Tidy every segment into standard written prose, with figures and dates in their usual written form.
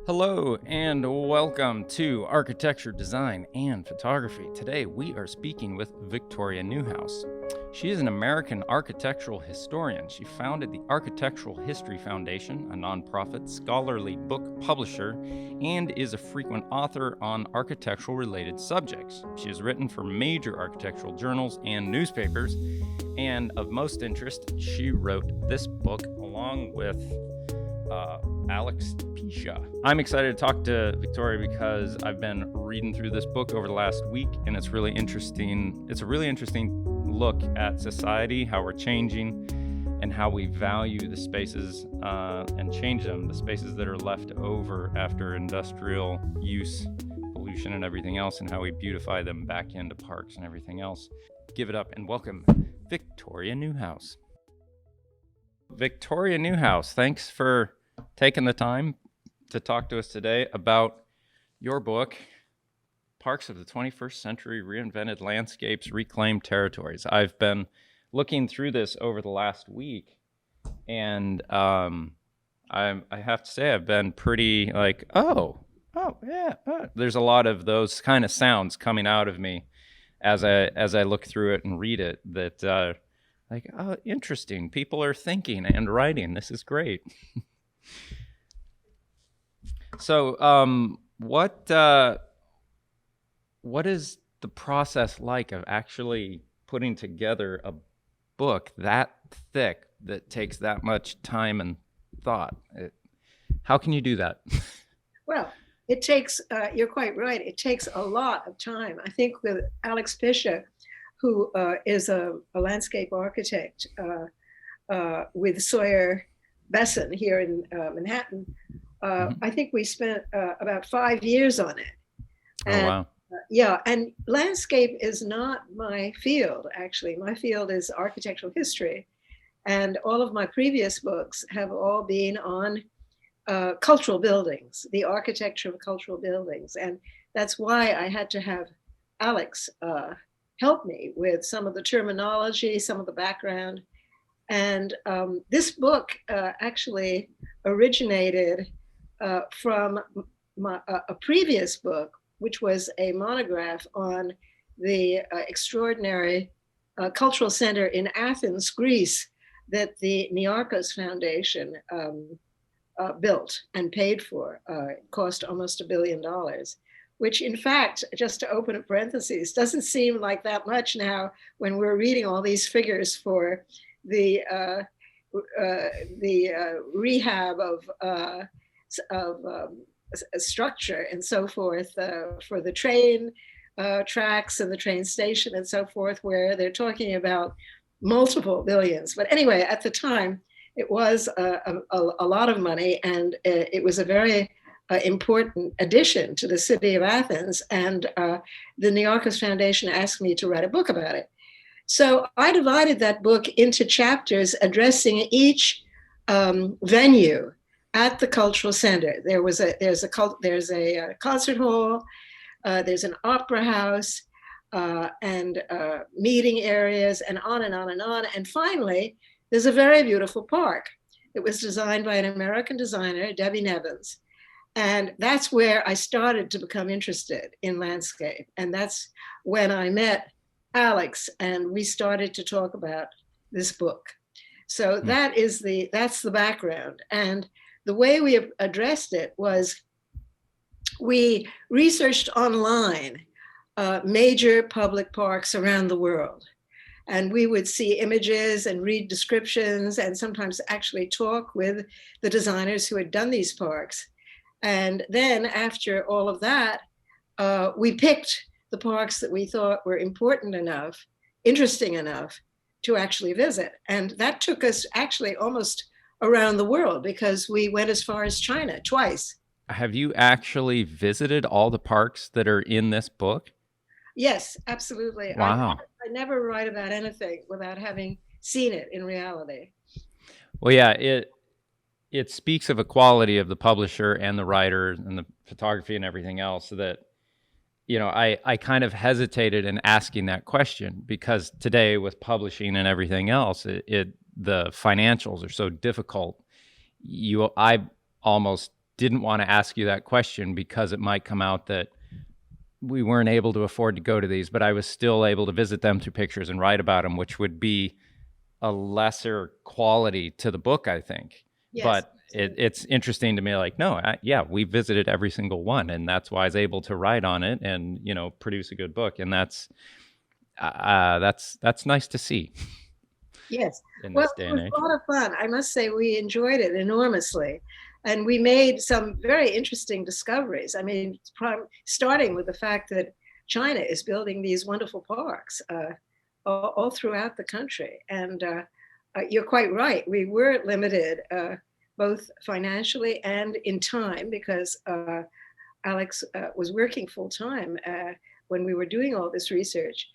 Hello and welcome to Architecture, Design, and Photography. Today we are speaking with Victoria Newhouse. She is an American architectural historian. She founded the Architectural History Foundation, a nonprofit scholarly book publisher, and is a frequent author on architectural-related subjects. She has written for major architectural journals and newspapers, and of most interest, she wrote this book along with Alex Pisha. I'm excited to talk to Victoria because I've been reading through this book over the last week, and it's really interesting. It's a really interesting look at society, how we're changing, and how we value the spaces and change them, the spaces that are left over after industrial use, pollution, and everything else, and how we beautify them back into parks and everything else. Give it up and welcome Victoria Newhouse. Victoria Newhouse, thanks for taking the time to talk to us today about your book, Parks of the 21st Century, Reinvented Landscapes, Reclaimed Territories. I've been looking through this over the last week, and I have to say I've been pretty like, oh, yeah. There's a lot of those kind of sounds coming out of me as I look through it and read it that like, oh, interesting. People are thinking and writing. This is great. So, what is the process like of actually putting together a book that thick that takes that much time and thought? How can you do that? Well, it takes, you're quite right, it takes a lot of time. I think with Alex Pisha, who is a landscape architect with Sawyer Besson here in Manhattan, I think we spent about 5 years on it. And, oh, wow. Yeah, and landscape is not my field, actually. My field is architectural history. And all of my previous books have all been on cultural buildings, the architecture of cultural buildings. And that's why I had to have Alex help me with some of the terminology, some of the background. And this book actually originated from a previous book, which was a monograph on the extraordinary cultural center in Athens, Greece, that the Niarchos Foundation built and paid for. It cost almost $1 billion, which in fact, just to open a parentheses, doesn't seem like that much now when we're reading all these figures for the rehab of structure and so forth for the train tracks and the train station and so forth, where they're talking about multiple billions. But anyway, at the time, it was a lot of money, and it was a very important addition to the city of Athens. And the Niarchos Foundation asked me to write a book about it. So I divided that book into chapters addressing each venue at the cultural center. There's a concert hall, there's an opera house, and meeting areas, and on and on and on. And finally, there's a very beautiful park. It was designed by an American designer, Debbie Nevins. And that's where I started to become interested in landscape. And that's when I met Alex, and we started to talk about this book. So that's the background. And the way we addressed it was we researched online major public parks around the world. And we would see images and read descriptions and sometimes actually talk with the designers who had done these parks. And then after all of that, we picked the parks that we thought were important enough, interesting enough to actually visit. And that took us actually almost around the world, because we went as far as China twice. Have you actually visited all the parks that are in this book? Yes, absolutely. Wow. I never write about anything without having seen it in reality. Well, yeah, it speaks of a quality of the publisher and the writer and the photography and everything else that, you know, I kind of hesitated in asking that question, because today with publishing and everything else, the financials are so difficult. I almost didn't want to ask you that question because it might come out that we weren't able to afford to go to these, but I was still able to visit them through pictures and write about them, which would be a lesser quality to the book, I think. Yes. But it's interesting to me, like, no, yeah, we visited every single one, and that's why I was able to write on it and, you know, produce a good book. And that's nice to see. Yes. In Well, this day it and was age. a lot of fun. I must say we enjoyed it enormously. And we made some very interesting discoveries. I mean, starting with the fact that China is building these wonderful parks all throughout the country. And you're quite right. We were limited both financially and in time because Alex was working full time when we were doing all this research.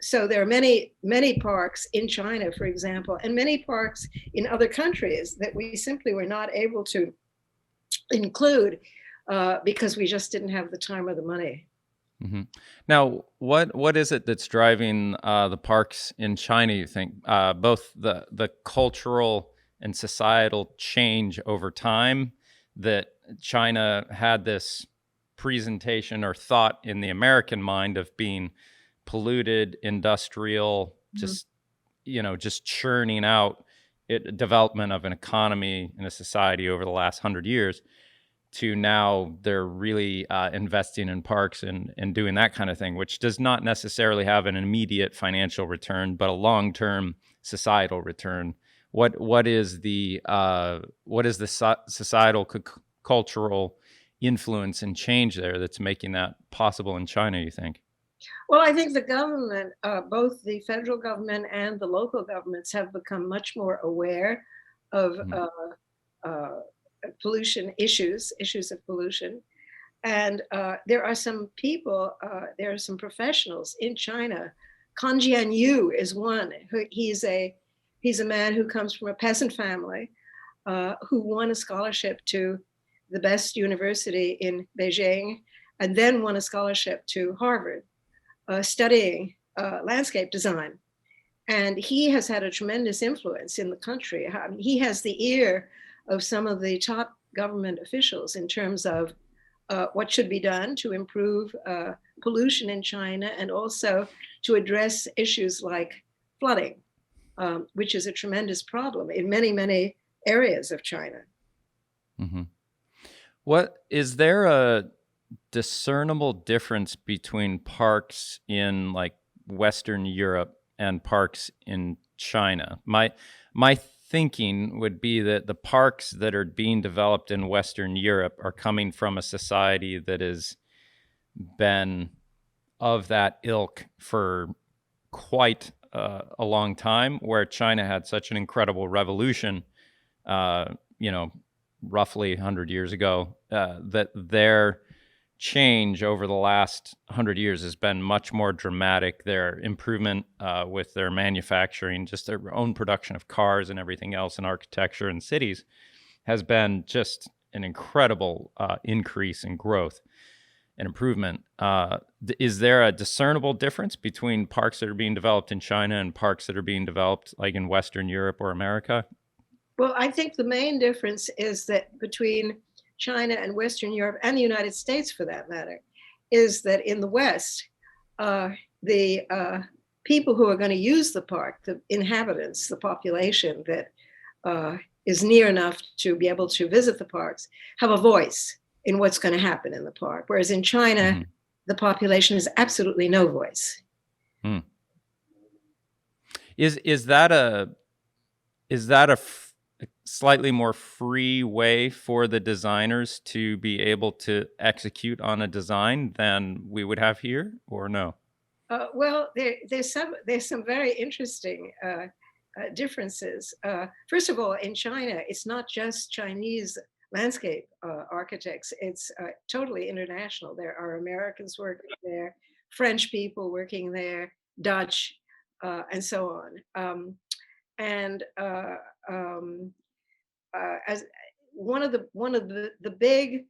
So there are many, many parks in China, for example, and many parks in other countries that we simply were not able to include because we just didn't have the time or the money. Mm-hmm. Now, what is it that's driving the parks in China, you think? Both the cultural and societal change over time, that China had this presentation or thought in the American mind of being polluted, industrial, just, you know, just churning out development of an economy and a society over the last 100 years, to now they're really investing in parks and doing that kind of thing, which does not necessarily have an immediate financial return, but a long-term societal return. What is the societal cultural influence and change there that's making that possible in China, you think? Well, I think the government, both the federal government and the local governments, have become much more aware of pollution issues of pollution. And there are some people, there are some professionals in China. Kan Jianyu is one. He's a man who comes from a peasant family who won a scholarship to the best university in Beijing and then won a scholarship to Harvard, studying landscape design. And he has had a tremendous influence in the country. He has the ear of some of the top government officials in terms of what should be done to improve pollution in China and also to address issues like flooding, which is a tremendous problem in many, many areas of China. Mm-hmm. Is there a discernible difference between parks in like Western Europe and parks in China? My thinking would be that the parks that are being developed in Western Europe are coming from a society that has been of that ilk for quite a long time, where China had such an incredible revolution, roughly 100 years ago, that their change over the last 100 years has been much more dramatic. Their improvement with their manufacturing, just their own production of cars and everything else, and architecture and cities, has been just an incredible increase in growth and improvement. Is there a discernible difference between parks that are being developed in China and parks that are being developed like in Western Europe or America? Well, I think the main difference is that between China and Western Europe and the United States, for that matter, is that in the West, the people who are going to use the park, the inhabitants, the population that is near enough to be able to visit the parks, have a voice in what's going to happen in the park. Whereas in China, the population has absolutely no voice. Is that a slightly more free way for the designers to be able to execute on a design than we would have here, or no? Well, there's some very interesting differences. First of all, in China, it's not just Chinese landscape architects. It's totally international. There are Americans working there, French people working there, Dutch, and so on. As one of the big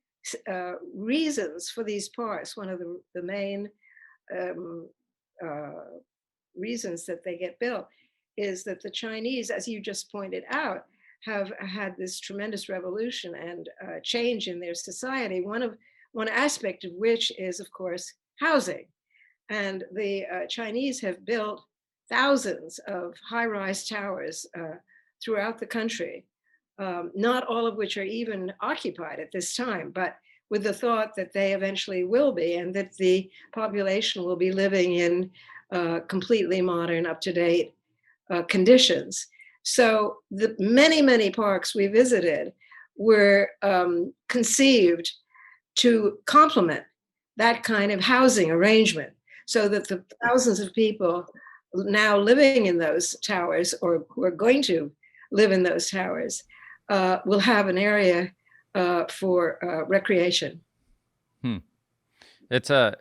reasons for these parks, one of the main reasons that they get built, is that the Chinese, as you just pointed out, have had this tremendous revolution and change in their society. One aspect of which is, of course, housing. And the Chinese have built thousands of high-rise towers throughout the country, not all of which are even occupied at this time, but with the thought that they eventually will be, and that the population will be living in completely modern, up-to-date conditions. So the many parks we visited were conceived to complement that kind of housing arrangement, so that the thousands of people now living in those towers, or who are going to live in those towers, will have an area for recreation. It's an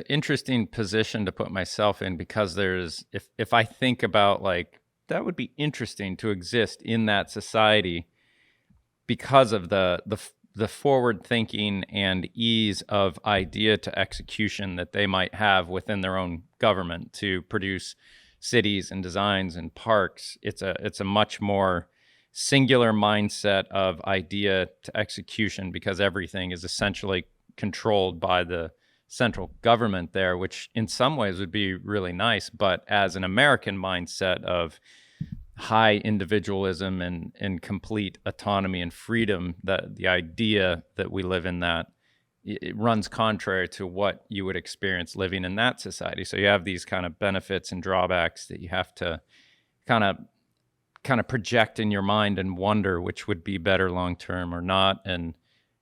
interesting position to put myself in, because if I think about, like, that would be interesting to exist in that society because of the forward thinking and ease of idea to execution that they might have within their own government to produce cities and designs and parks. It's a much more singular mindset of idea to execution, because everything is essentially controlled by the central government there, which in some ways would be really nice. But as an American mindset of high individualism and complete autonomy and freedom, that the idea that we live in that, it runs contrary to what you would experience living in that society. So you have these kind of benefits and drawbacks that you have to kind of project in your mind and wonder which would be better long term or not. And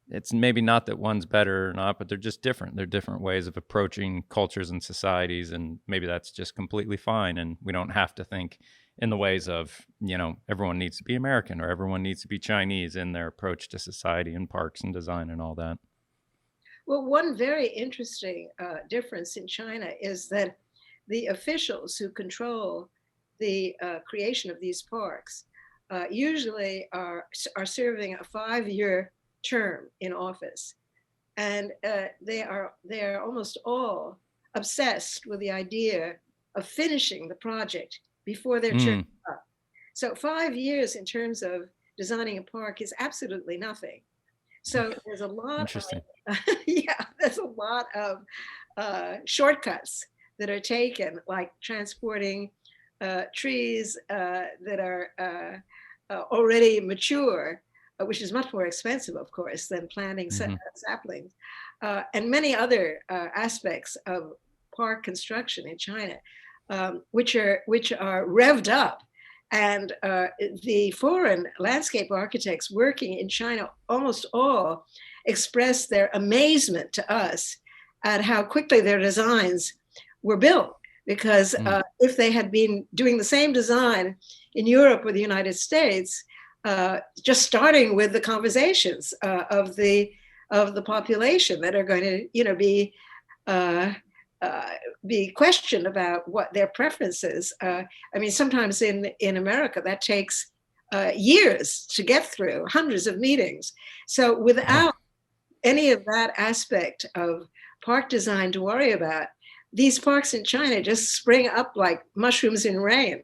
it's maybe not that one's better or not, but they're just different. They're different ways of approaching cultures and societies, and maybe that's just completely fine. And we don't have to think in the ways of, everyone needs to be American or everyone needs to be Chinese in their approach to society and parks and design and all that. Well, one very interesting difference in China is that the officials who control the creation of these parks usually are serving a 5-year term in office, and they are almost all obsessed with the idea of finishing the project before their term is up. So 5 years in terms of designing a park is absolutely nothing. So there's a lot of, there's a lot of shortcuts that are taken, like transporting trees that are already mature, which is much more expensive, of course, than planting saplings, and many other aspects of park construction in China, which are revved up. And the foreign landscape architects working in China almost all express their amazement to us at how quickly their designs were built. Because if they had been doing the same design in Europe or the United States, just starting with the conversations of the population that are going to, be questioned about what their preferences. I mean, sometimes in America that takes years to get through, hundreds of meetings. So without any of that aspect of park design to worry about, these parks in China just spring up like mushrooms in rain.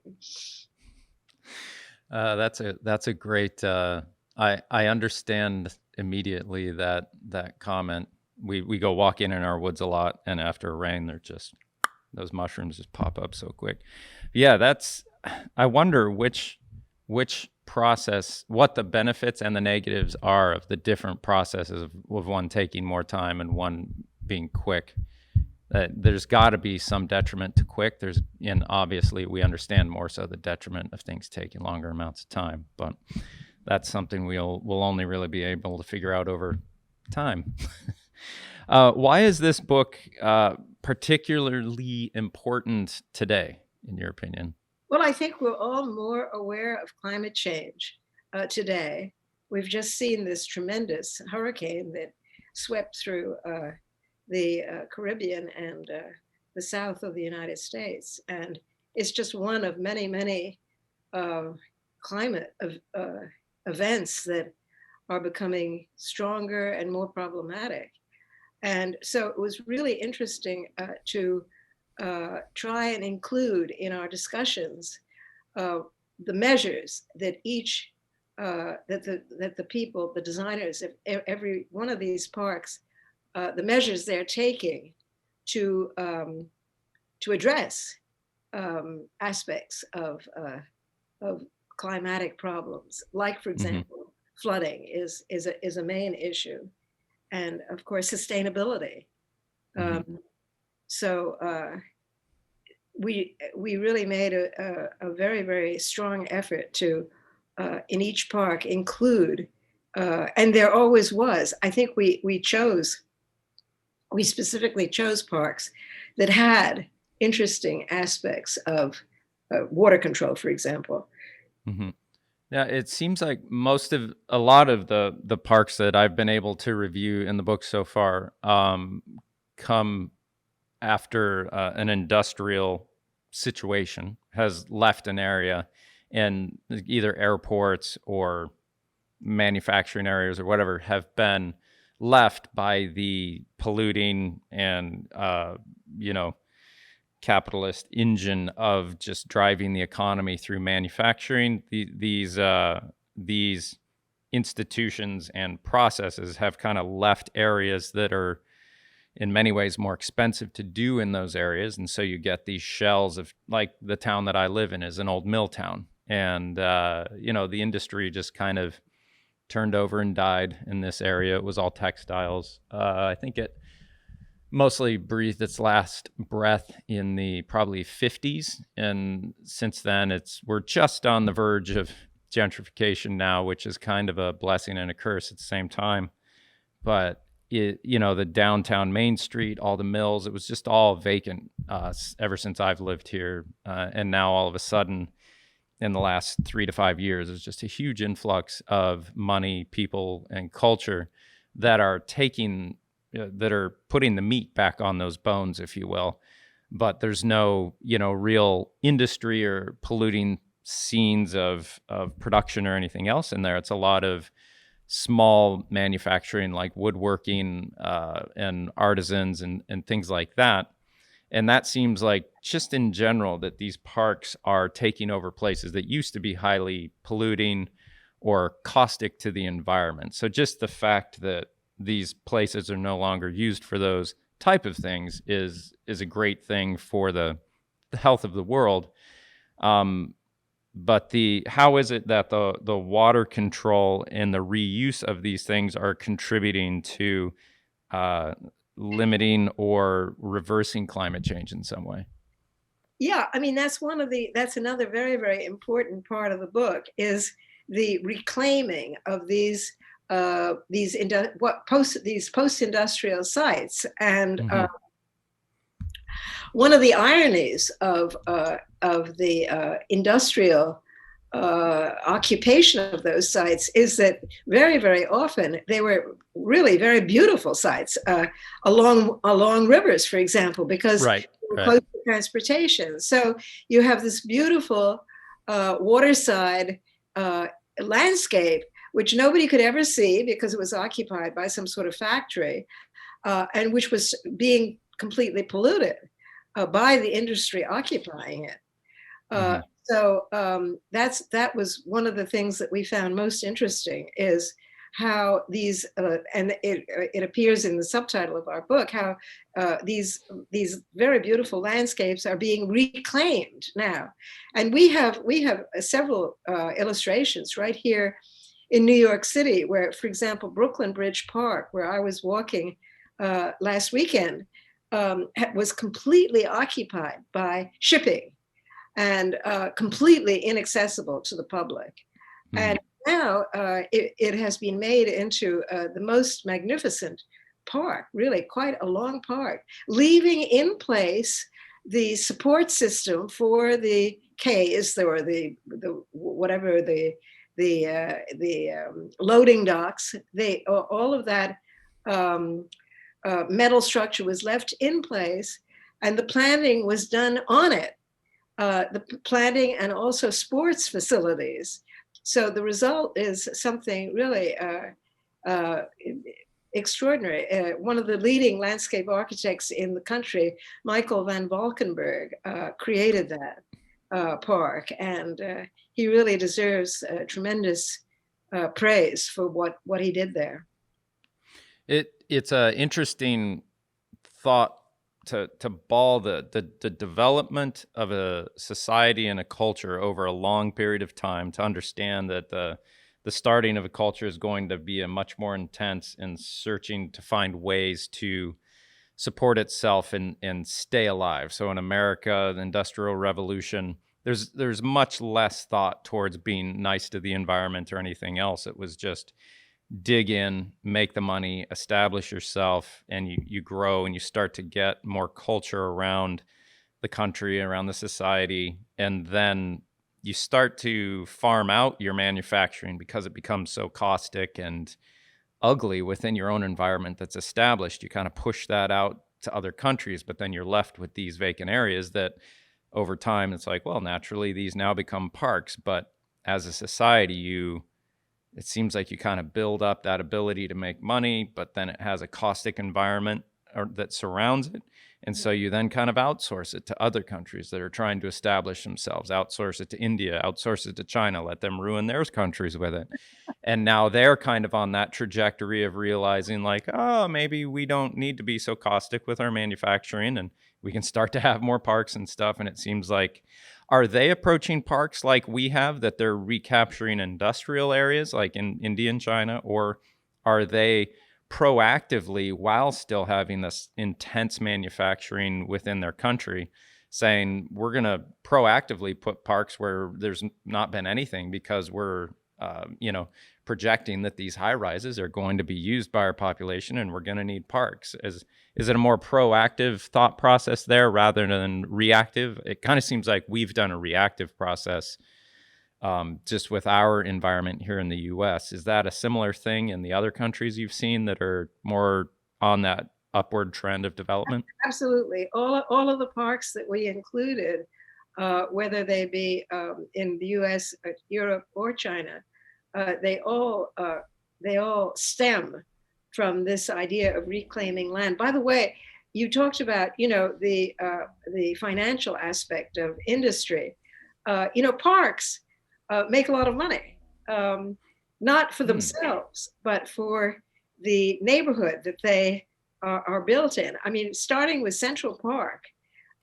That's a great. I understand immediately that comment. We go walk in our woods a lot, and after rain, those mushrooms just pop up so quick. Yeah, I wonder which process, what the benefits and the negatives are of the different processes of one taking more time and one being quick. There's got to be some detriment to quick. And obviously we understand more so the detriment of things taking longer amounts of time, but that's something we'll only really be able to figure out over time. Why is this book particularly important today, in your opinion? Well, I think we're all more aware of climate change today. We've just seen this tremendous hurricane that swept through the Caribbean and the south of the United States. And it's just one of many climate events that are becoming stronger and more problematic. And so it was really interesting to try and include in our discussions the measures that each that the people, the designers of every one of these parks, the measures they're taking to address aspects of climatic problems, like, for example, flooding is a main issue, and of course sustainability. So we really made a very, very strong effort to in each park include, and there always was. I think we specifically chose parks that had interesting aspects of water control, for example. Yeah, it seems like a lot of the parks that I've been able to review in the book so far come after an industrial situation has left an area, and either airports or manufacturing areas or whatever have been left by the polluting and capitalist engine of just driving the economy through manufacturing. These institutions and processes have kind of left areas that are in many ways more expensive to do in those areas. And so you get these shells of, like, the town that I live in is an old mill town. And, the industry just kind of turned over and died in this area. It was all textiles. I think it mostly breathed its last breath in the probably 50s. And since then, we're just on the verge of gentrification now, which is kind of a blessing and a curse at the same time. But the downtown Main Street, all the mills, it was just all vacant ever since I've lived here. And now all of a sudden, in the last 3 to 5 years, there's just a huge influx of money, people, and culture that are putting the meat back on those bones, if you will. But there's no, real industry or polluting scenes of production or anything else in there. It's a lot of small manufacturing, like woodworking and artisans and things like that. And that seems like, just in general, that these parks are taking over places that used to be highly polluting or caustic to the environment. So just the fact that these places are no longer used for those type of things is a great thing for the health of the world. But how is it that the water control and the reuse of these things are contributing to limiting or reversing climate change in some way? Yeah, I mean, that's another very, very important part of the book, is the reclaiming of these post-industrial sites. And one of the ironies of the industrial occupation of those sites is that very, very often they were really very beautiful sites along rivers, for example, because right. close to transportation. So you have this beautiful waterside landscape, which nobody could ever see because it was occupied by some sort of factory, and which was being completely polluted by the industry occupying it. So that was one of the things that we found most interesting, is how these, and it appears in the subtitle of our book, how these very beautiful landscapes are being reclaimed now. And we have several illustrations right here in New York City, where, for example, Brooklyn Bridge Park, where I was walking last weekend, was completely occupied by shipping and completely inaccessible to the public. And now it has been made into the most magnificent park, really quite a long park, leaving in place the support system for the quays, or the whatever the loading docks. All of that metal structure was left in place, and the planning was done on it. The planning and also sports facilities. So the result is something really extraordinary. One of the leading landscape architects in the country, Michael van Valkenburg, created that park, and he really deserves tremendous praise for what he did there. It's an interesting thought to ball the development of a society and a culture over a long period of time, to understand that the starting of a culture is going to be a much more intense and searching to find ways to support itself and stay alive. So in America, the Industrial Revolution, there's much less thought towards being nice to the environment or anything else. It was just dig in, make the money, establish yourself, and you grow and you start to get more culture around the country, around the society, and then you start to farm out your manufacturing because it becomes so caustic and ugly within your own environment that's established. You kind of push that out to other countries, but then you're left with these vacant areas that over time it's like, well, naturally these now become parks, but as a society, it seems like you kind of build up that ability to make money, but then it has a caustic environment that surrounds it. And so you then kind of outsource it to other countries that are trying to establish themselves, outsource it to India, outsource it to China, let them ruin their countries with it. And now they're kind of on that trajectory of realizing like, oh, maybe we don't need to be so caustic with our manufacturing and we can start to have more parks and stuff. And it seems like, are they approaching parks like we have, that they're recapturing industrial areas like in India and China, or are they proactively, while still having this intense manufacturing within their country, saying we're going to proactively put parks where there's not been anything because we're projecting that these high rises are going to be used by our population and we're going to need parks? Is it a more proactive thought process there rather than reactive? It kind of seems like we've done a reactive process just with our environment here in the U.S. Is that a similar thing in the other countries you've seen that are more on that upward trend of development? Absolutely. All of the parks that we included, whether they be in the U.S., Europe, or China, they all stem from this idea of reclaiming land. By the way, you talked about the financial aspect of industry. Parks make a lot of money, not for themselves, but for the neighborhood that they are built in. I mean, starting with Central Park,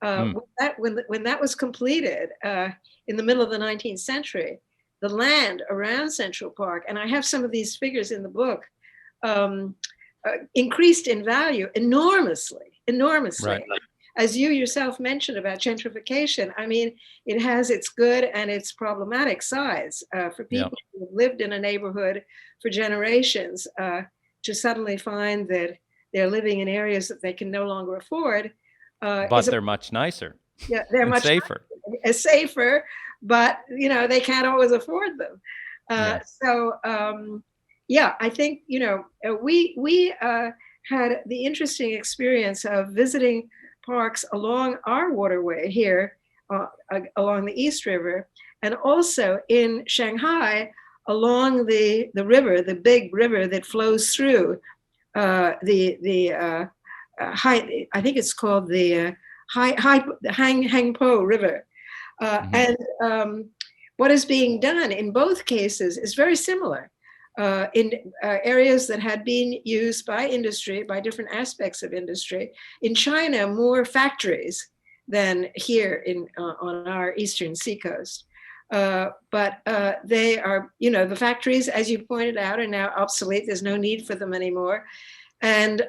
when that was completed in the middle of the 19th century, the land around Central Park, and I have some of these figures in the book, increased in value enormously. Right. As you yourself mentioned about gentrification, I mean, it has its good and its problematic sides for people who have lived in a neighborhood for generations to suddenly find that they're living in areas that they can no longer afford. But they're much nicer. Yeah, they're much safer. Safer, but they can't always afford them. So I think we had the interesting experience of visiting parks along our waterway here, along the East River, and also in Shanghai along the river, the big river that flows through the I think it's called the Hangpo River. And what is being done in both cases is very similar. In areas that had been used by industry, by different aspects of industry. In China, more factories than here on our eastern seacoast. But they are, the factories, as you pointed out, are now obsolete. There's no need for them anymore. And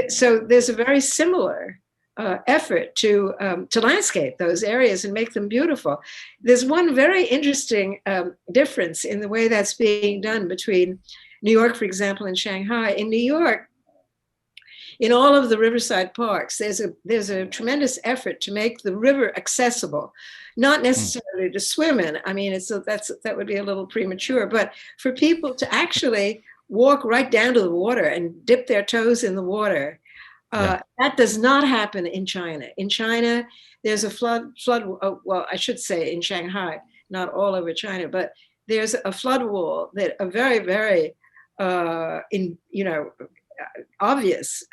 so there's a very similar effort to landscape those areas and make them beautiful. There's one very interesting difference in the way that's being done between New York, for example, and Shanghai. In New York, in all of the riverside parks, there's a tremendous effort to make the river accessible, not necessarily to swim in. I mean, that would be a little premature, but for people to actually walk right down to the water and dip their toes in the water. That does not happen in China. In China, there's a flood. Well, I should say in Shanghai, not all over China, but there's a flood wall that a very, very, obvious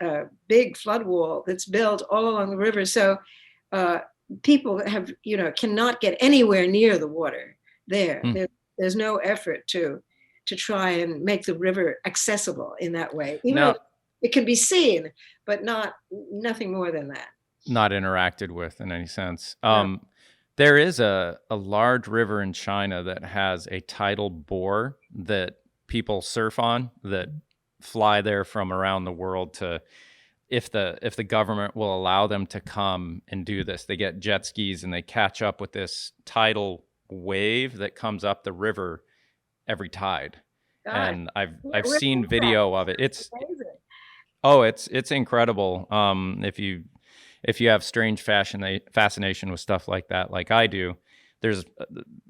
big flood wall that's built all along the river. So people cannot get anywhere near the water there. There's no effort to to try and make the river accessible in that way, even Now, though it can be seen, but nothing more than that. not interacted with in any sense. No. There is a large river in China that has a tidal bore that people surf on, that fly there from around the world to, if the government will allow them to come and do this, they get jet skis and they catch up with this tidal wave that comes up the river every tide. God, And I've where seen is video that? of it. It's amazing. It's incredible. If you have strange fascination with stuff like that, like I do, there's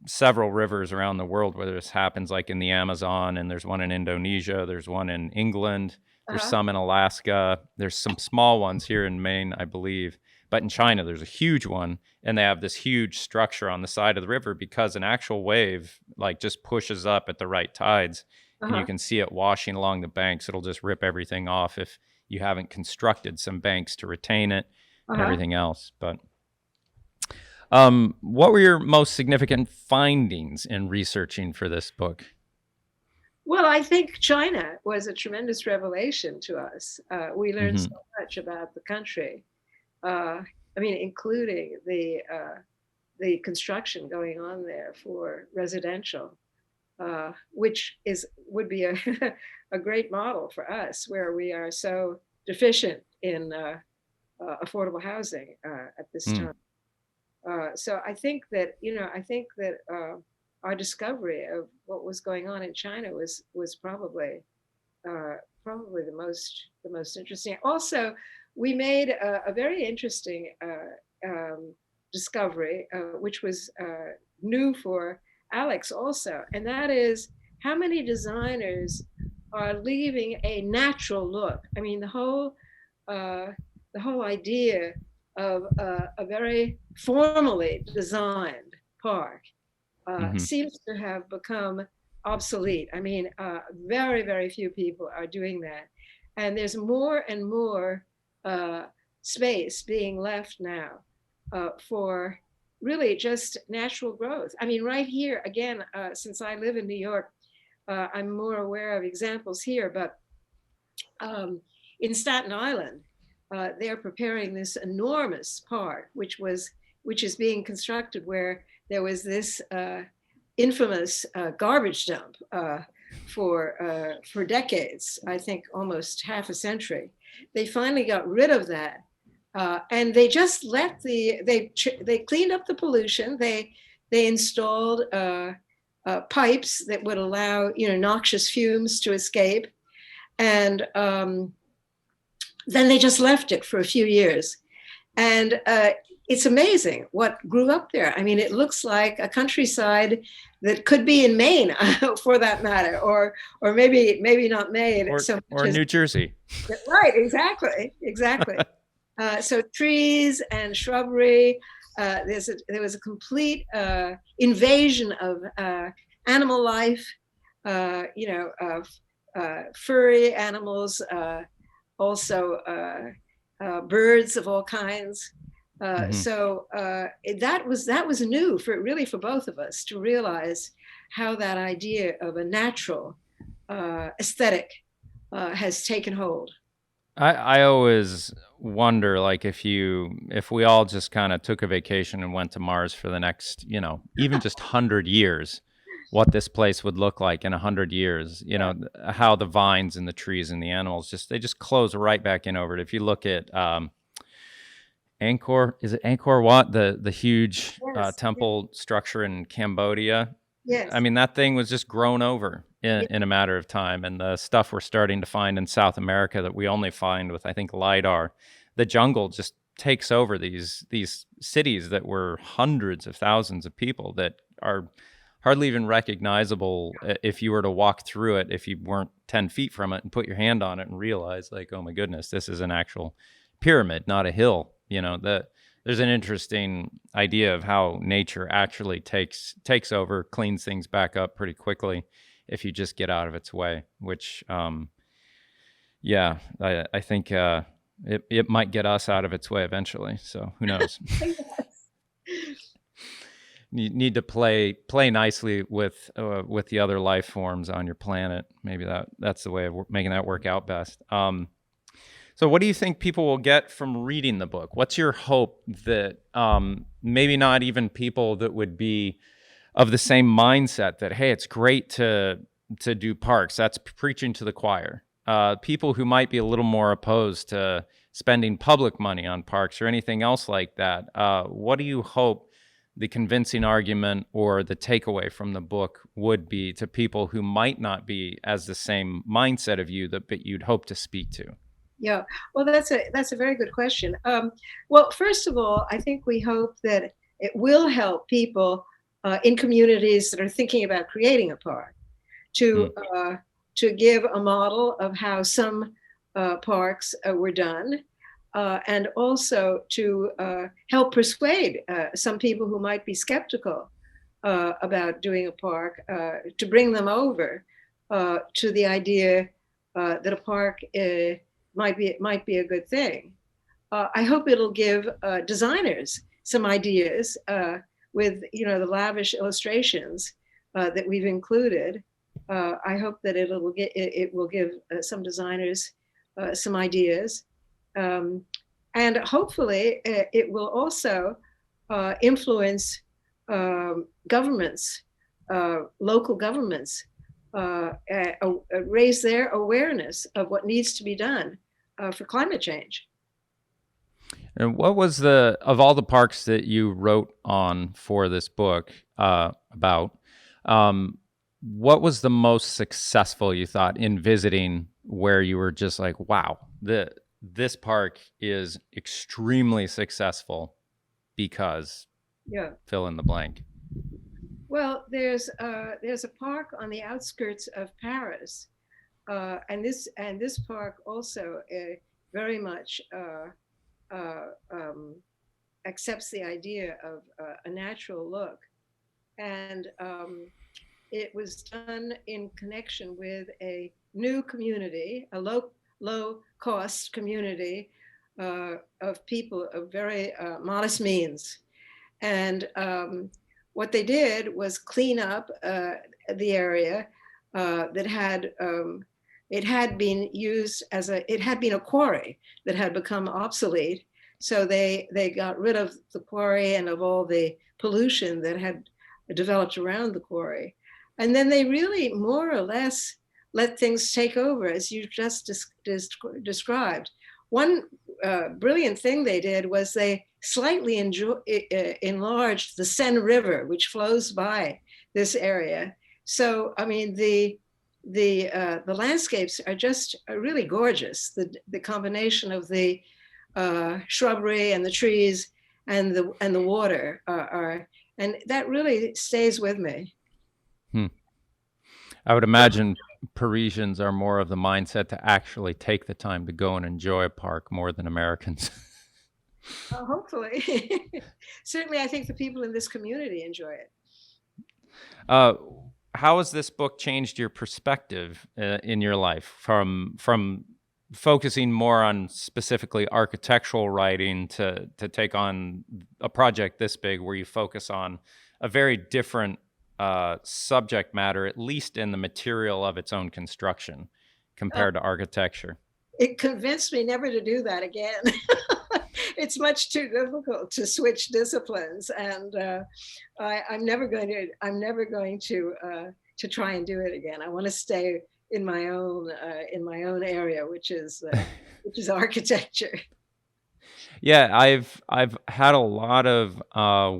several rivers around the world where this happens, like in the Amazon, and there's one in Indonesia, there's one in England, there's some in Alaska, there's some small ones here in Maine, I believe. But in China, there's a huge one, and they have this huge structure on the side of the river because an actual wave like just pushes up at the right tides, and you can see it washing along the banks. It'll just rip everything off if you haven't constructed some banks to retain it and everything else. But what were your most significant findings in researching for this book? Well, I think China was a tremendous revelation to us. We learned so much about the country. I mean, including the construction going on there for residential, which would be a great model for us, where we are so deficient in affordable housing at this time. So I think that our discovery of what was going on in China was probably the most interesting. Also, we made a very interesting discovery, which was new for Alex also, and that is how many designers are leaving a natural look. I mean, the whole idea of a very formally designed park seems to have become obsolete. I mean, very, very few people are doing that. And there's more and more space being left now for really just natural growth. I mean, right here, again, since I live in New York, I'm more aware of examples here, but in Staten Island, they're preparing this enormous park, which is being constructed, where there was this infamous garbage dump for decades, I think almost half a century. They finally got rid of that, and they just let they cleaned up the pollution. They installed pipes that would allow noxious fumes to escape, and then they just left it for a few years. And it's amazing what grew up there. I mean, it looks like a countryside that could be in Maine, for that matter, or maybe not Maine, or New Jersey. Right, exactly. So trees and shrubbery. There was a complete invasion of animal life. Furry animals, also birds of all kinds. So that was new for both of us to realize how that idea of a natural aesthetic has taken hold. I always wonder, like, if we all just kind of took a vacation and went to Mars for the next, even just 100 years, what this place would look like in 100 years, how the vines and the trees and the animals they just close right back in over it. If you look at Angkor, is it Angkor Wat, the huge temple structure in Cambodia? Yes. I mean, that thing was just grown over in a matter of time. And the stuff we're starting to find in South America that we only find with, I think, LiDAR, the jungle just takes over these cities that were hundreds of thousands of people that are hardly even recognizable if you were to walk through it, if you weren't 10 feet from it and put your hand on it and realize, like, oh my goodness, this is an actual pyramid, not a hill. There's an interesting idea of how nature actually takes over, cleans things back up pretty quickly if you just get out of its way, which, I think it might get us out of its way eventually. So who knows? You need to play nicely with the other life forms on your planet. Maybe that's the way of making that work out best. So what do you think people will get from reading the book? What's your hope that maybe not even people that would be of the same mindset that, hey, it's great to do parks. That's preaching to the choir. People who might be a little more opposed to spending public money on parks or anything else like that. What do you hope the convincing argument or the takeaway from the book would be to people who might not be as the same mindset of you that you'd hope to speak to? Yeah, well, that's a very good question. Well, first of all, I think we hope that it will help people in communities that are thinking about creating a park to give a model of how some parks were done, and also to help persuade some people who might be skeptical about doing a park, to bring them over to the idea that a park might be a good thing. I hope it'll give designers some ideas with the lavish illustrations that we've included. I hope that it will give some designers some ideas, and hopefully it will also influence governments, local governments, raise their awareness of what needs to be done for climate change. And what was of all the parks that you wrote on for this book about, what was the most successful, you thought, in visiting, where you were just like, wow, this park is extremely successful because fill in the blank? Well, there's a park on the outskirts of Paris, and this park also very much accepts the idea of a natural look, and it was done in connection with a new community, a low cost community of people of very modest means, and what they did was clean up the area that had it had been used as it had been a quarry that had become obsolete. So they got rid of the quarry and of all the pollution that had developed around the quarry. And then they really more or less let things take over, as you just described. One brilliant thing they did was they slightly enlarged the Seine River, which flows by this area. So, I mean, the landscapes are just really gorgeous. The combination of the shrubbery and the trees and the water and that really stays with me. I would imagine Parisians are more of the mindset to actually take the time to go and enjoy a park more than Americans. Hopefully. Certainly, I think the people in this community enjoy it. How has this book changed your perspective in your life from focusing more on specifically architectural writing to take on a project this big where you focus on a very different subject matter, at least in the material of its own construction, compared to architecture? It convinced me never to do that again. It's much too difficult to switch disciplines, and I'm never going to try and do it again. I want to stay in my own area, which is architecture. Yeah, I've had a lot of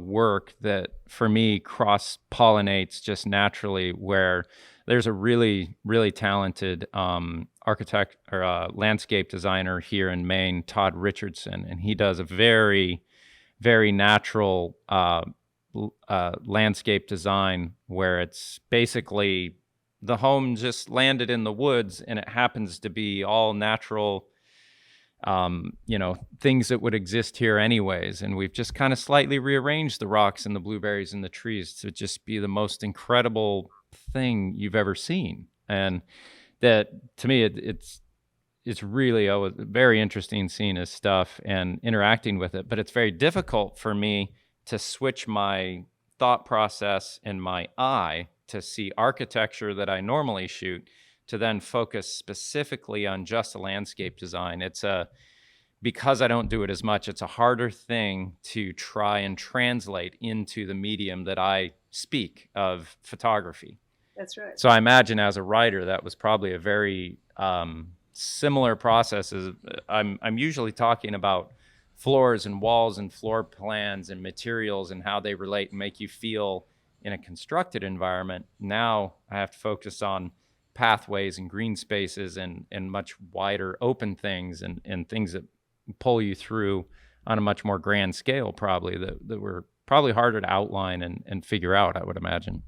work that for me cross-pollinates just naturally, where there's a really, really talented architect or landscape designer here in Maine, Todd Richardson, and he does a very, very natural landscape design where it's basically the home just landed in the woods and it happens to be all natural, things that would exist here anyways. And we've just kind of slightly rearranged the rocks and the blueberries and the trees to just be the most incredible thing you've ever seen. And that, to me, it's really very interesting seeing his stuff and interacting with it. But it's very difficult for me to switch my thought process in my eye to see architecture that I normally shoot to then focus specifically on just a landscape design. Because I don't do it as much, it's a harder thing to try and translate into the medium that I speak of, photography. That's right. So I imagine as a writer, that was probably a very similar process. As I'm usually talking about floors and walls and floor plans and materials and how they relate and make you feel in a constructed environment. Now I have to focus on pathways and green spaces and much wider open things and things that pull you through on a much more grand scale, probably that were probably harder to outline and figure out, I would imagine.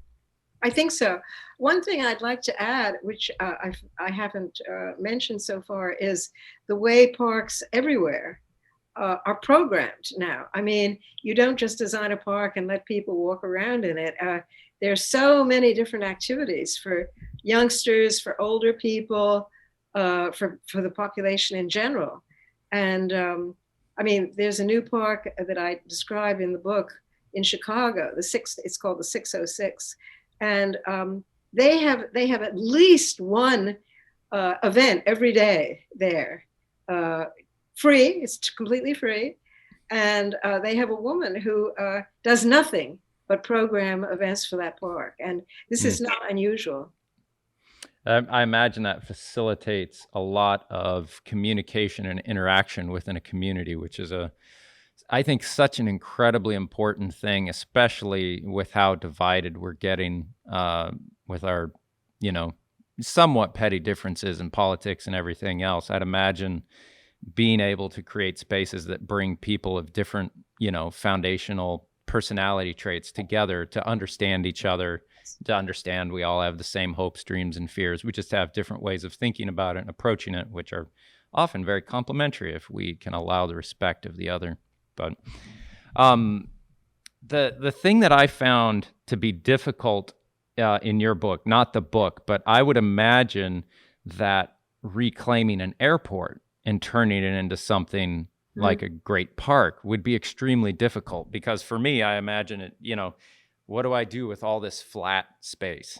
I think so. One thing I'd like to add, which I haven't mentioned so far, is the way parks everywhere are programmed now. I mean, you don't just design a park and let people walk around in it. There's so many different activities for youngsters, for older people, for the population in general. And I mean, there's a new park that I describe in the book in Chicago. It's called the 606, and they have at least one event every day there. Free, it's completely free. And they have a woman who does nothing but program events for that park. And this is not unusual. I imagine that facilitates a lot of communication and interaction within a community, which is I think, such an incredibly important thing, especially with how divided we're getting with our, somewhat petty differences in politics and everything else. I'd imagine being able to create spaces that bring people of different, foundational personality traits together to understand each other, to understand we all have the same hopes, dreams, and fears. We just have different ways of thinking about it and approaching it, which are often very complementary if we can allow the respect of the other. But the thing that I found to be difficult in your book, not the book, but I would imagine that reclaiming an airport and turning it into something like a great park would be extremely difficult, because for me, I imagine it, what do I do with all this flat space?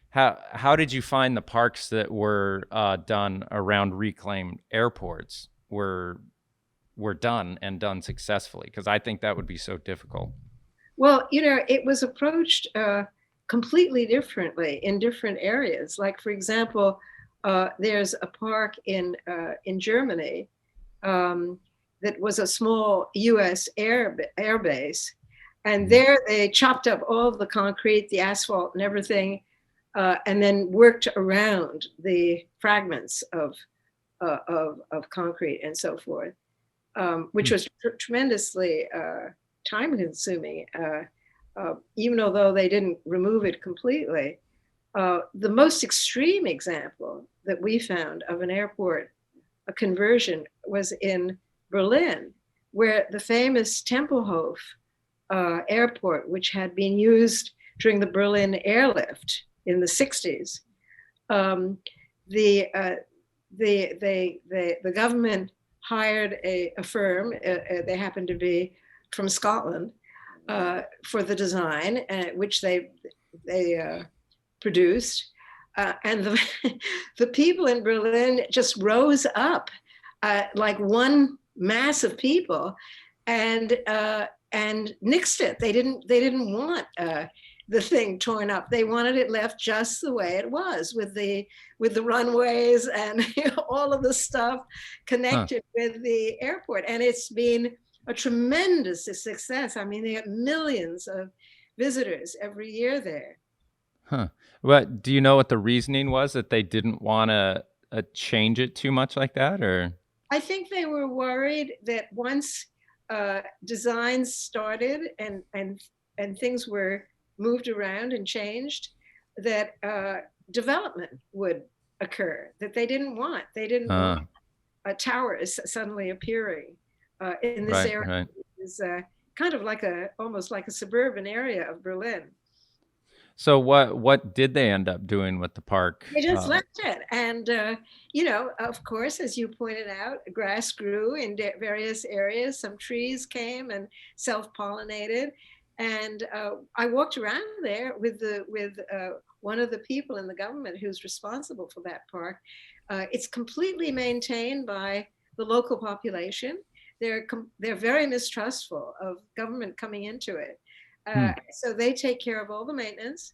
How did you find the parks that were done around reclaimed airports were done and done successfully? Because I think that would be so difficult. Well, it was approached completely differently in different areas. Like, for example, there's a park in Germany that was a small U.S. air base, and there they chopped up all of the concrete, the asphalt, and everything, and then worked around the fragments of concrete and so forth, which was tremendously time-consuming, even although they didn't remove it completely. The most extreme example that we found of an airport, a conversion, was in Berlin, where the famous Tempelhof airport, which had been used during the Berlin airlift in the 60s, the government hired a firm, they happened to be from Scotland, for the design, which they produced. And the people in Berlin just rose up like one mass of people and nixed it. They didn't want the thing torn up. They wanted it left just the way it was, with the runways and all of the stuff connected with the airport. And it's been a tremendous success. I mean, they get millions of visitors every year there. Huh. Well, do you know what the reasoning was, that they didn't want to change it too much like that, or? I think they were worried that once designs started and things were moved around and changed, that development would occur that they didn't want. They didn't want a tower suddenly appearing in this area. Right. It is kind of almost like a suburban area of Berlin. So what did they end up doing with the park? They just left it. And, of course, as you pointed out, grass grew in various areas. Some trees came and self-pollinated. And I walked around there with one of the people in the government who's responsible for that park. It's completely maintained by the local population. They're very mistrustful of government coming into it. So they take care of all the maintenance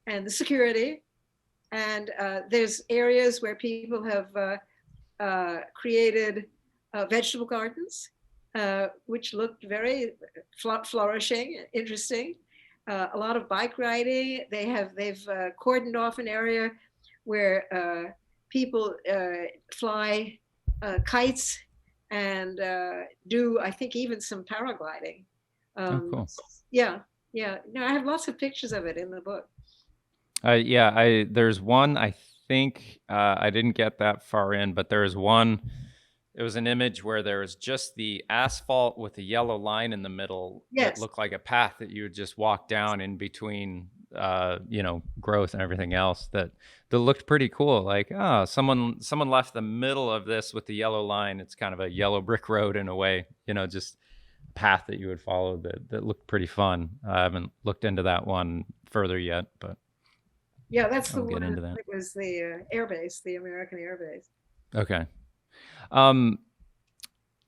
and the security. And there's areas where people have created vegetable gardens, which looked very flourishing, interesting. A lot of bike riding. They've cordoned off an area where people fly kites and do, I think, even some paragliding. Cool. Yeah. No, I have lots of pictures of it in the book. There's one, I think, I didn't get that far in, but there's one. It was an image where there was just the asphalt with a yellow line in the middle that looked like a path that you would just walk down in between, growth and everything else. That looked pretty cool. Like, someone left the middle of this with the yellow line. It's kind of a yellow brick road in a way, just a path that you would follow that looked pretty fun. I haven't looked into that one further yet, but yeah, that's the one. Into that. It was the air base, the American air base. Okay.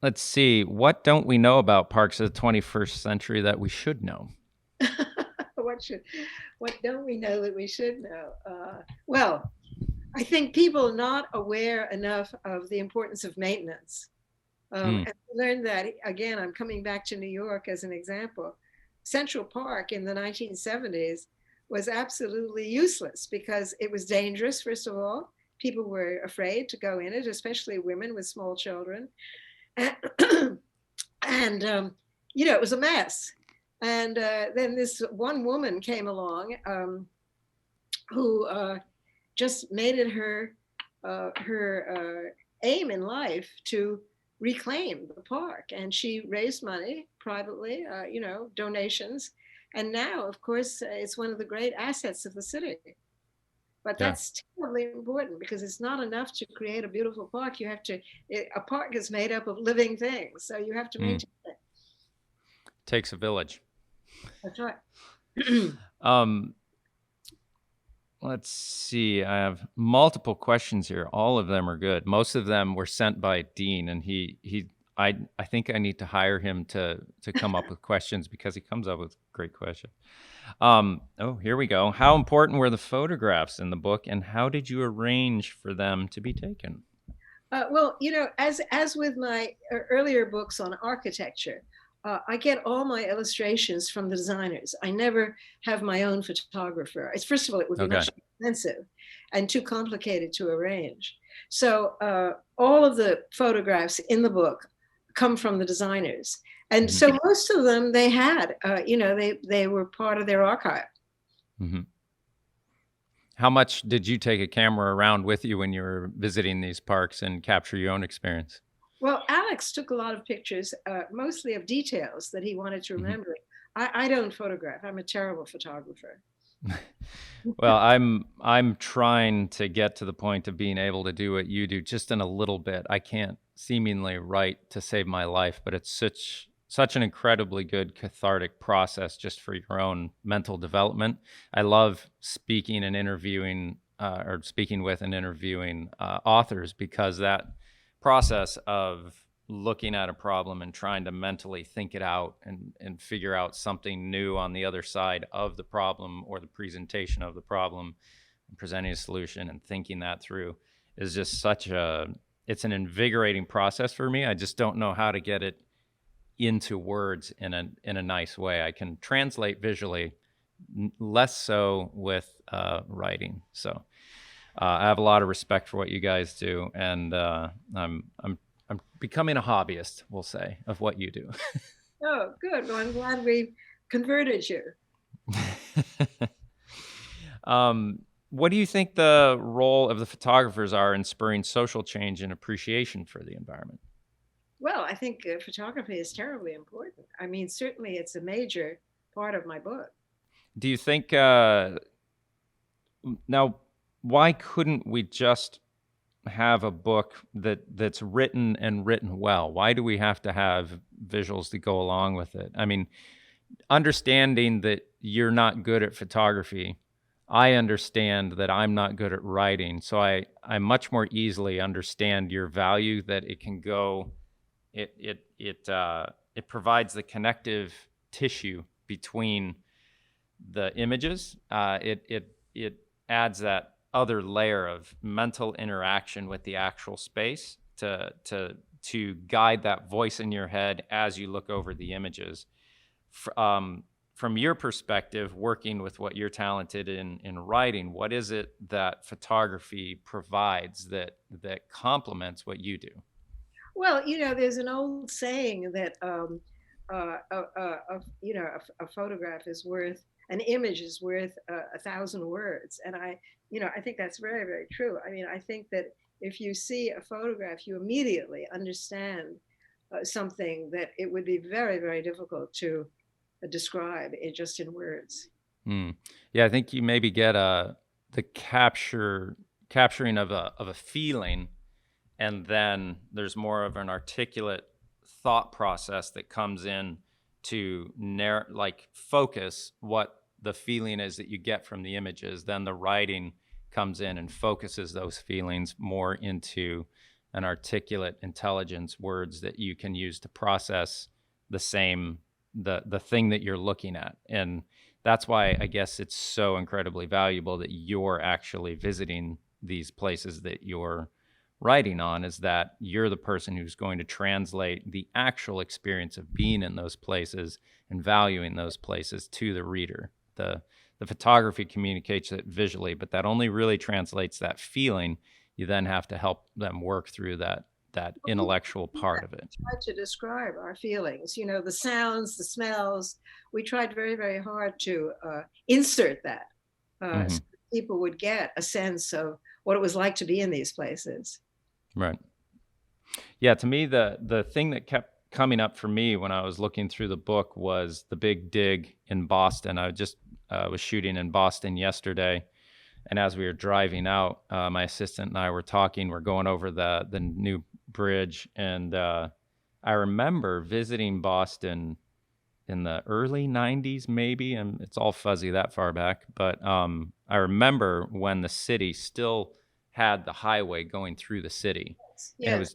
Let's see. What don't we know about parks of the 21st century that we should know? What don't we know that we should know? Well, I think people are not aware enough of the importance of maintenance. And I learned that, again, I'm coming back to New York as an example. Central Park in the 1970s was absolutely useless because it was dangerous, first of all. People were afraid to go in it, especially women with small children. And it was a mess. And then this one woman came along who just made it her aim in life to reclaim the park. And she raised money privately, donations. And now, of course, it's one of the great assets of the city. But that's terribly important because it's not enough to create a beautiful park. A park is made up of living things. So you have to maintain it. Takes a village. That's right. Let's see. I have multiple questions here. All of them are good. Most of them were sent by Dean, and I think I need to hire him to come up with questions because he comes up with great questions. Here we go. How important were the photographs in the book, and how did you arrange for them to be taken? Well, as with my earlier books on architecture, I get all my illustrations from the designers. I never have my own photographer. First of all, it would be much expensive and too complicated to arrange. So all of the photographs in the book come from the designers. And so most of them they had, they were part of their archive. Mm-hmm. How much did you take a camera around with you when you were visiting these parks and capture your own experience? Well, Alex took a lot of pictures, mostly of details that he wanted to remember. I don't photograph. I'm a terrible photographer. Well, I'm trying to get to the point of being able to do what you do just in a little bit. I can't seemingly write to save my life, but it's such an incredibly good cathartic process just for your own mental development. I love speaking and interviewing or speaking with and interviewing authors because that process of looking at a problem and trying to mentally think it out and figure out something new on the other side of the problem or the presentation of the problem and presenting a solution and thinking that through is just it's an invigorating process for me. I just don't know how to get it into words in a nice way. I can translate visually, less so with writing. So I have a lot of respect for what you guys do, and I'm becoming a hobbyist, we'll say, of what you do. Oh, good. Well, I'm glad we converted you. What do you think the role of the photographers are in spurring social change and appreciation for the environment? Well, I think photography is terribly important. I mean, certainly it's a major part of my book. Do you think, now, why couldn't we just have a book that's written and written well? Why do we have to have visuals to go along with it? I mean, understanding that you're not good at photography, I understand that I'm not good at writing. So I much more easily understand your value, that it can go, it provides the connective tissue between the images. It adds that other layer of mental interaction with the actual space to guide that voice in your head as you look over the images. From your perspective, working with what you're talented in writing, what is it that photography provides that complements what you do? Well, there's an old saying that a photograph is worth, an image is worth 1,000 words, and I think that's very, very true. I mean, I think that if you see a photograph, you immediately understand something that it would be very, very difficult to describe it just in words. Yeah, I think you maybe get the capturing of a feeling, and then there's more of an articulate thought process that comes in to focus what the feeling is that you get from the images. Then the writing comes in and focuses those feelings more into an articulate intelligence, words that you can use to process the thing that you're looking at. And that's why I guess it's so incredibly valuable that you're actually visiting these places that you're writing on, is that you're the person who's going to translate the actual experience of being in those places and valuing those places to the reader. The photography communicates it visually, but that only really translates that feeling. You then have to help them work through that intellectual part of it. We tried to describe our feelings, the sounds, the smells. We tried very, very hard to insert that so people would get a sense of what it was like to be in these places. Right. Yeah, to me, the thing that kept coming up for me when I was looking through the book was the big dig in Boston. I just was shooting in Boston yesterday, and as we were driving out, my assistant and I were talking. We're going over the new bridge, and I remember visiting Boston in the early 90s, maybe, and it's all fuzzy that far back, but I remember when the city still had the highway going through the city. Yes. And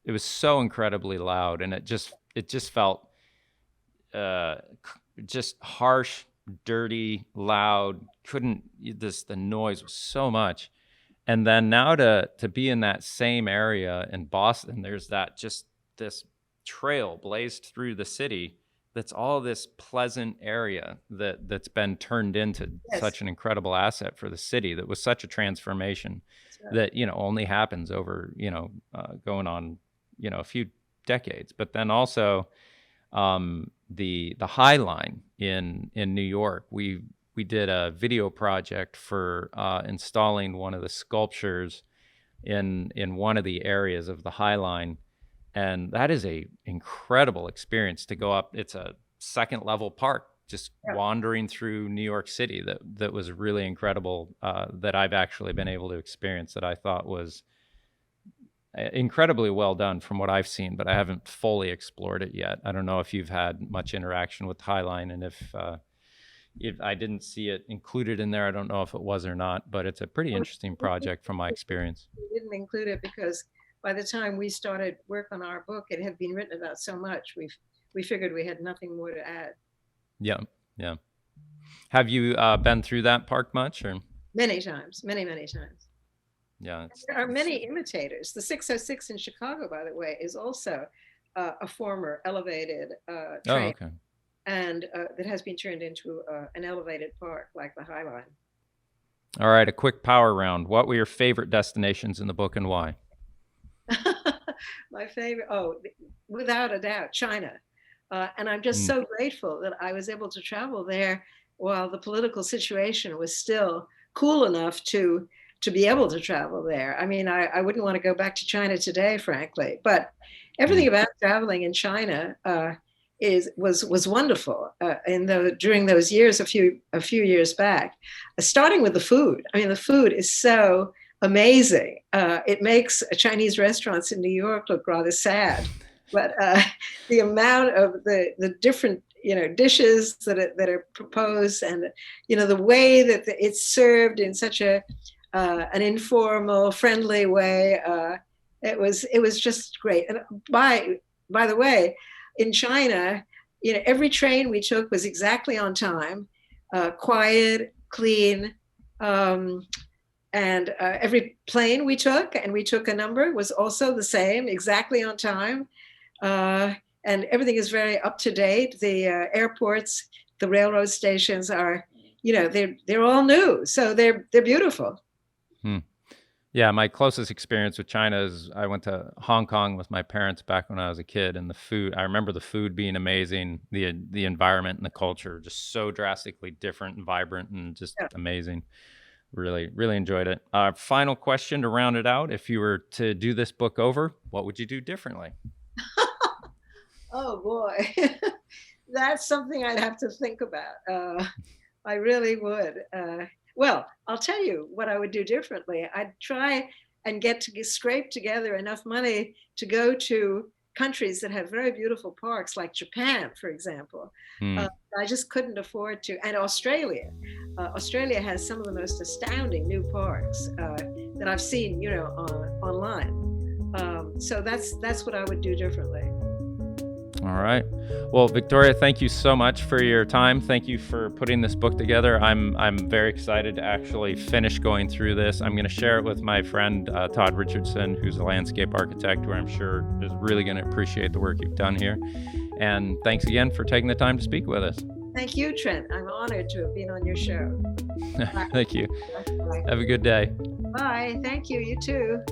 it was so incredibly loud, and it just felt just harsh, dirty, loud. The noise was so much. And then now to be in that same area in Boston, there's this trail blazed through the city that's all this pleasant area that's been turned into such an incredible asset for the city. That was such a transformation that only happens over going on a few decades. But then also the High Line in New York, we did a video project for installing one of the sculptures in one of the areas of the High Line. And that is a incredible experience to go up. It's a second level park, just wandering through New York City. That was really incredible, that I've actually been able to experience, that I thought was incredibly well done from what I've seen, but I haven't fully explored it yet. I don't know if you've had much interaction with High Line, and if I didn't see it included in there, I don't know if it was or not, but it's a pretty interesting project from my experience. We didn't include it because by the time we started work on our book, it had been written about so much. We figured we had nothing more to add. Yeah. Have you been through that park much, or? Many times, many times. Yeah. There are many imitators. The 606 in Chicago, by the way, is also a former elevated train. Oh, okay. And that has been turned into an elevated park like the High Line. All right, a quick power round. What were your favorite destinations in the book, and why? My favorite, without a doubt, China. And I'm just so grateful that I was able to travel there while the political situation was still cool enough to be able to travel there. I mean, I wouldn't want to go back to China today, frankly, but everything about traveling in China was wonderful during those years, a few years back, starting with the food. I mean, the food is so amazing. It makes Chinese restaurants in New York look rather sad, but the amount of the different dishes that are proposed, and the way that it's served in such an informal, friendly way. It was just great. And by the way, in China, every train we took was exactly on time, quiet, clean, and every plane we took, and we took a number, was also the same, exactly on time. And everything is very up to date. The airports, the railroad stations are, they're all new, so they're beautiful. Yeah, my closest experience with China is I went to Hong Kong with my parents back when I was a kid, and the food, I remember the food being amazing, the environment and the culture just so drastically different and vibrant and just amazing. Really, really enjoyed it. Final question to round it out. If you were to do this book over, what would you do differently? Oh boy, that's something I'd have to think about. I really would. Well, I'll tell you what I would do differently. I'd try and scrape together enough money to go to countries that have very beautiful parks, like Japan, for example. I just couldn't afford to. And Australia. Australia has some of the most astounding new parks that I've seen, online. So that's what I would do differently. All right. Well, Victoria, thank you so much for your time. Thank you for putting this book together. I'm very excited to actually finish going through this. I'm going to share it with my friend, Todd Richardson, who's a landscape architect, who I'm sure is really going to appreciate the work you've done here. And thanks again for taking the time to speak with us. Thank you, Trent. I'm honored to have been on your show. Thank you. Have a good day. Bye. Thank you. You too.